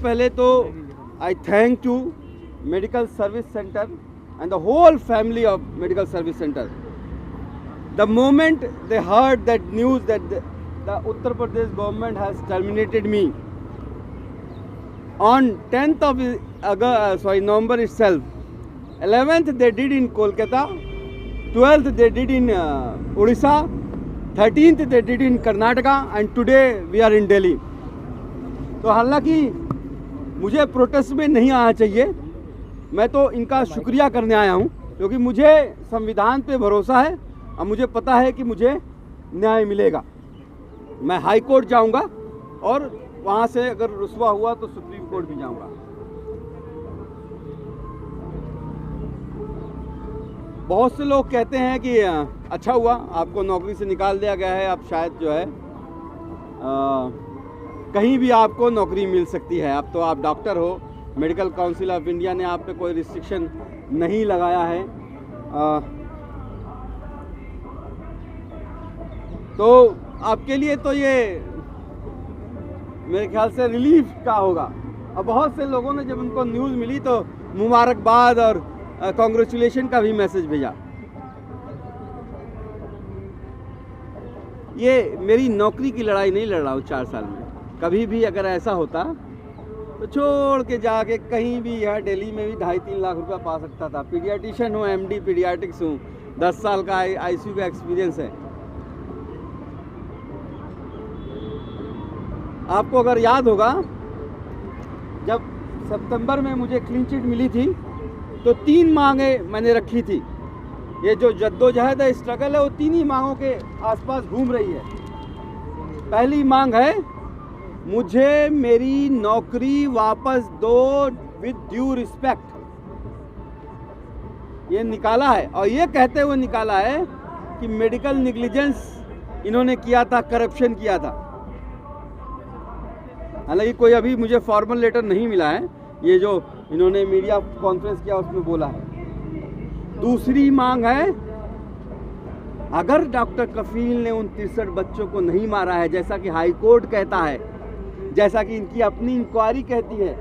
पहले तो I thank to medical service center and the whole family of medical service center. The moment they heard that news that the Uttar Pradesh government has terminated me, on 10th of November itself, 11th they did in Kolkata, 12th they did in Odisha, 13th they did in Karnataka, and today we are in Delhi. तो हालांकि मुझे protest में नहीं आना चाहिए, मैं तो इनका शुक्रिया करने आया हूं, क्योंकि मुझे संविधान पे भरोसा है और मुझे पता है कि मुझे न्याय मिलेगा। मैं हाई कोर्ट जाऊंगा और वहां से अगर रुस्वा हुआ तो सुप्रीम कोर्ट भी जाऊंगा। बहुत से लोग कहते हैं कि अच्छा हुआ आपको नौकरी से निकाल दिया गया है, आप शायद जो है कहीं भी आपको नौकरी मिल सकती है, अब तो आप डॉक्टर हो, मेडिकल काउंसिल ऑफ इंडिया ने आप पे कोई रिस्ट्रिक्शन नहीं लगाया है। तो आपके लिए तो ये मेरे ख्याल से रिलीफ का होगा। और बहुत से लोगों ने जब उनको न्यूज़ मिली तो मुबारकबाद और कॉन्ग्रेचुलेशन का भी मैसेज भेजा। ये मेरी नौकरी की लड़ाई नहीं लड़ रहा हूँ 4 साल में। कभी भी अगर ऐसा होता तो छोड़ के जाके कहीं भी, यहाँ दिल्ली में भी 2.5-3 लाख रुपया पा सकता था। पीडियाट्रिशियन हूँ, एमडी पीडियाट्रिक्स हूँ, 10 साल का आईसीयू का एक्सपीरियंस है। आपको अगर याद होगा, जब सितंबर में मुझे क्लीन चिट मिली थी तो 3 मांगे मैंने रखी थी। ये जो जद्दोजहद है, स्ट्रगल है, वो 3 ही मांगों के आसपास घूम रही है। पहली मांग है, मुझे मेरी नौकरी वापस दो विद ड्यू रिस्पेक्ट। ये निकाला है, और ये कहते हुए निकाला है कि मेडिकल निग्लिजेंस इन्होंने किया था, करप्शन किया था। हालांकि कोई अभी मुझे फॉर्मल लेटर नहीं मिला है, ये जो इन्होंने मीडिया कॉन्फ्रेंस किया उसमें बोला है। दूसरी मांग है, अगर डॉक्टर कफील ने उन 63 बच्चों को नहीं मारा है, जैसा कि हाई कोर्ट कहता है, जैसा कि इनकी अपनी इंक्वायरी कहती है,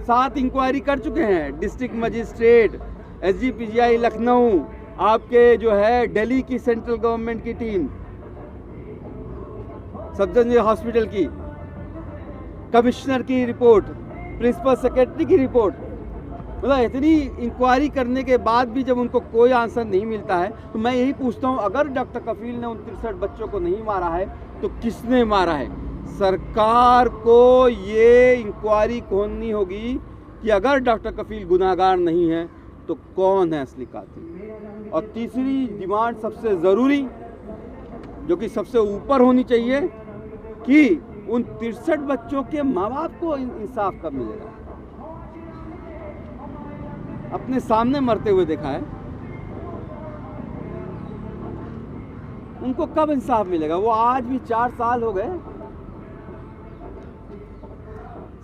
7 इंक्वायरी कर चुके हैं डिस्ट्रिक्ट मजिस्ट्रेट, एसजीपीजीआई लखनऊ, आपके जो है दिल्ली की सेंट्रल गवर्नमेंट की टीम, सफदरजंग हॉस्पिटल की, कमिश्नर की रिपोर्ट, प्रिंसिपल सेक्रेटरी की रिपोर्ट, मतलब इतनी इंक्वायरी करने के बाद भी जब उनको कोई आंसर नहीं मिलता है, तो मैं यही पूछता हूँ, अगर डॉक्टर कफील ने उन 63 बच्चों को नहीं मारा है तो किसने मारा है? सरकार को ये इंक्वायरी खोलनी होगी कि अगर डॉक्टर कफील गुनाहगार नहीं है तो कौन है असली कातिल। और तीसरी डिमांड सबसे ज़रूरी, जो कि सबसे ऊपर होनी चाहिए, कि उन 63 बच्चों के माँ बाप को इंसाफ कब मिलेगा? अपने सामने मरते हुए देखा है, उनको कब इंसाफ मिलेगा? वो आज भी 4 साल हो गए।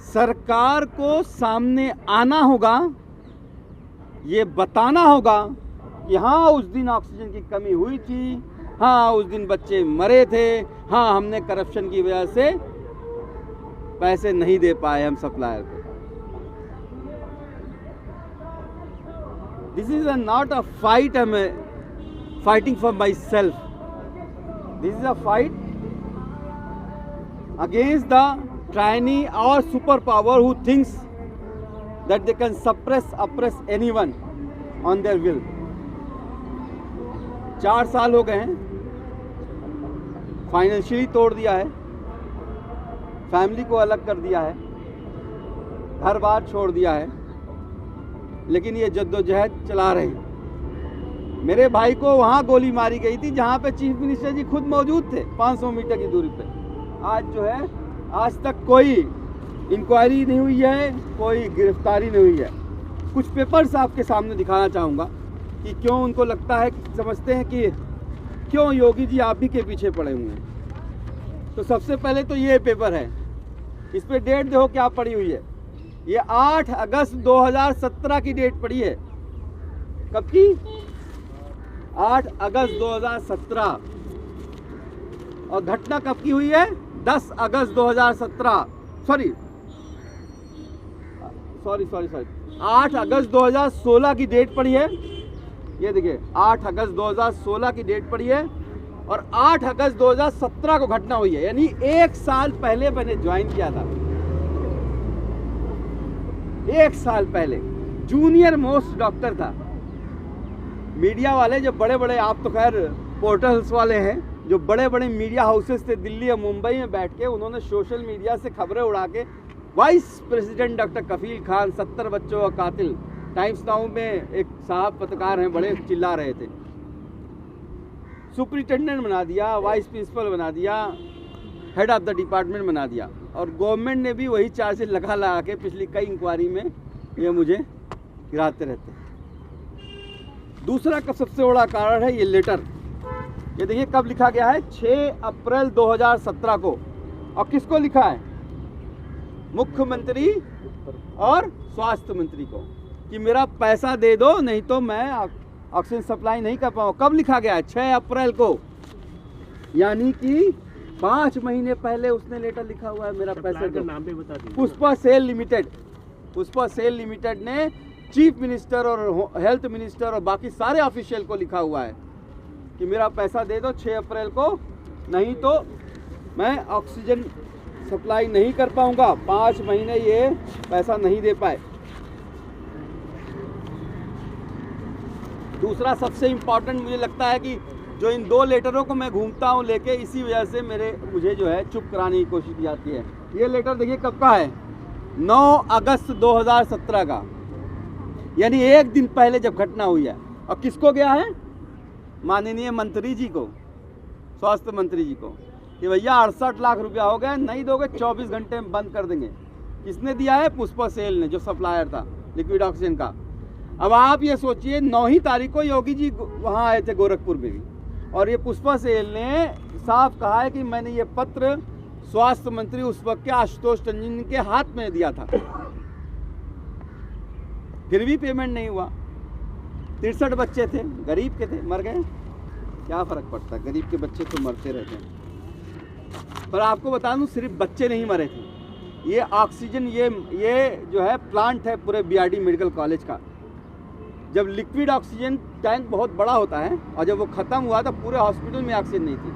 सरकार को सामने आना होगा, ये बताना होगा कि हाँ उस दिन ऑक्सीजन की कमी हुई थी, हाँ उस दिन बच्चे मरे थे, हाँ हमने करप्शन की वजह से पैसे नहीं दे पाए हम सप्लायर को। This is not a fight, I am fighting for my self. This is a fight against the tyranny or superpower who thinks that they can oppress anyone on their will. 4 साल हो गए हैं, financially तोड़ दिया है, family को अलग कर दिया है, घर बार छोड़ दिया है, लेकिन ये जद्दोजहद चला रहे हैं। मेरे भाई को वहाँ गोली मारी गई थी जहाँ पे चीफ मिनिस्टर जी खुद मौजूद थे, 500 मीटर की दूरी पे। आज जो है, आज तक कोई इंक्वायरी नहीं हुई है, कोई गिरफ्तारी नहीं हुई है। कुछ पेपर्स आपके सामने दिखाना चाहूँगा कि क्यों उनको लगता है, समझते हैं कि क्यों योगी जी आप ही के पीछे पड़े हुए हैं। तो सबसे पहले तो ये पेपर है, इस पे डेट देखो क्या पड़ी हुई है। ये 8 अगस्त 2017 की डेट पड़ी है। कब की? 8 अगस्त 2017। और घटना कब की हुई है? 10 अगस्त 2017, सॉरी सॉरी 8 अगस्त 2016 की डेट पड़ी है। ये देखिए 8 अगस्त 2016 की डेट पड़ी है और 8 अगस्त 2017 को घटना हुई है, यानी 1 साल पहले मैंने ज्वाइन किया था। 1 साल पहले जूनियर मोस्ट डॉक्टर था। मीडिया वाले जो बड़े बड़े, आप तो खैर पोर्टल्स वाले हैं, जो बड़े बड़े मीडिया हाउसेस थे दिल्ली और मुंबई में बैठ के, उन्होंने सोशल मीडिया से खबरें उड़ा के वाइस प्रेसिडेंट डॉक्टर कफील खान 70 बच्चों का कातिल, टाइम्स नाउ में एक साहब पत्रकार हैं बड़े चिल्ला रहे थे, सुपरिटेंडेंट बना दिया, वाइस प्रिंसिपल बना दिया, हेड ऑफ द डिपार्टमेंट बना दिया। और गवर्नमेंट ने भी वही चार्जेस लगा के पिछली कई इंक्वायरी में ये मुझे गिराते रहते हैं। दूसरा का सबसे बड़ा कारण है ये लेटर। ये देखिए कब लिखा गया है, 6 अप्रैल 2017 को। और किसको लिखा है? मुख्यमंत्री और स्वास्थ्य मंत्री को, कि मेरा पैसा दे दो नहीं तो मैं ऑक्सीजन सप्लाई नहीं कर पाऊँ। कब लिखा गया है? 6 अप्रैल को, यानी कि 5 महीने पहले उसने लेटर लिखा हुआ है, मेरा पैसा दो। नाम भी बता दीजिए। पुष्पा सेल लिमिटेड ने चीफ मिनिस्टर और हेल्थ मिनिस्टर और बाकी सारे ऑफिशियल को लिखा हुआ है कि मेरा पैसा दे दो 6 अप्रैल को, नहीं तो मैं ऑक्सीजन सप्लाई नहीं कर पाऊंगा। 5 महीने ये पैसा नहीं दे पाए। दूसरा सबसे इम्पोर्टेंट मुझे लगता है कि जो इन 2 लेटरों को मैं घूमता हूँ लेके, इसी वजह से मुझे जो है चुप कराने की कोशिश की जाती है। ये लेटर देखिए कब का है, 9 अगस्त 2017 का, यानी 1 दिन पहले जब घटना हुई है। और किसको गया है? माननीय मंत्री जी को, स्वास्थ्य मंत्री जी को, कि भैया 68 लाख रुपया हो गया, नहीं दोगे 24 घंटे में बंद कर देंगे। किसने दिया है? पुष्पा सेल ने, जो सप्लायर था लिक्विड ऑक्सीजन का। अब आप ये सोचिए 9 ही तारीख को योगी जी वहाँ आए थे गोरखपुर में भी, और ये पुष्पा सेल ने साफ कहा है कि मैंने ये पत्र स्वास्थ्य मंत्री उस वक्त के आशुतोष टंडन के हाथ में दिया था, फिर भी पेमेंट नहीं हुआ। 63 बच्चे थे, गरीब के थे, मर गए, क्या फर्क पड़ता है, गरीब के बच्चे तो मरते रहते हैं। पर आपको बता दूं, सिर्फ बच्चे नहीं मरे थे, ये ऑक्सीजन ये जो है प्लांट है पूरे बीआरडी मेडिकल कॉलेज का। जब लिक्विड ऑक्सीजन टैंक बहुत बड़ा होता है और जब वो ख़त्म हुआ तो पूरे हॉस्पिटल में ऑक्सीजन नहीं थी,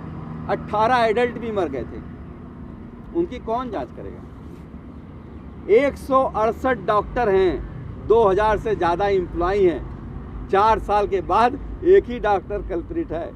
18 एडल्ट भी मर गए थे। उनकी कौन जांच करेगा? 168 डॉक्टर हैं, 2000 से ज़्यादा एम्प्लॉई हैं, 4 साल के बाद एक ही डॉक्टर कल्प्रिट है।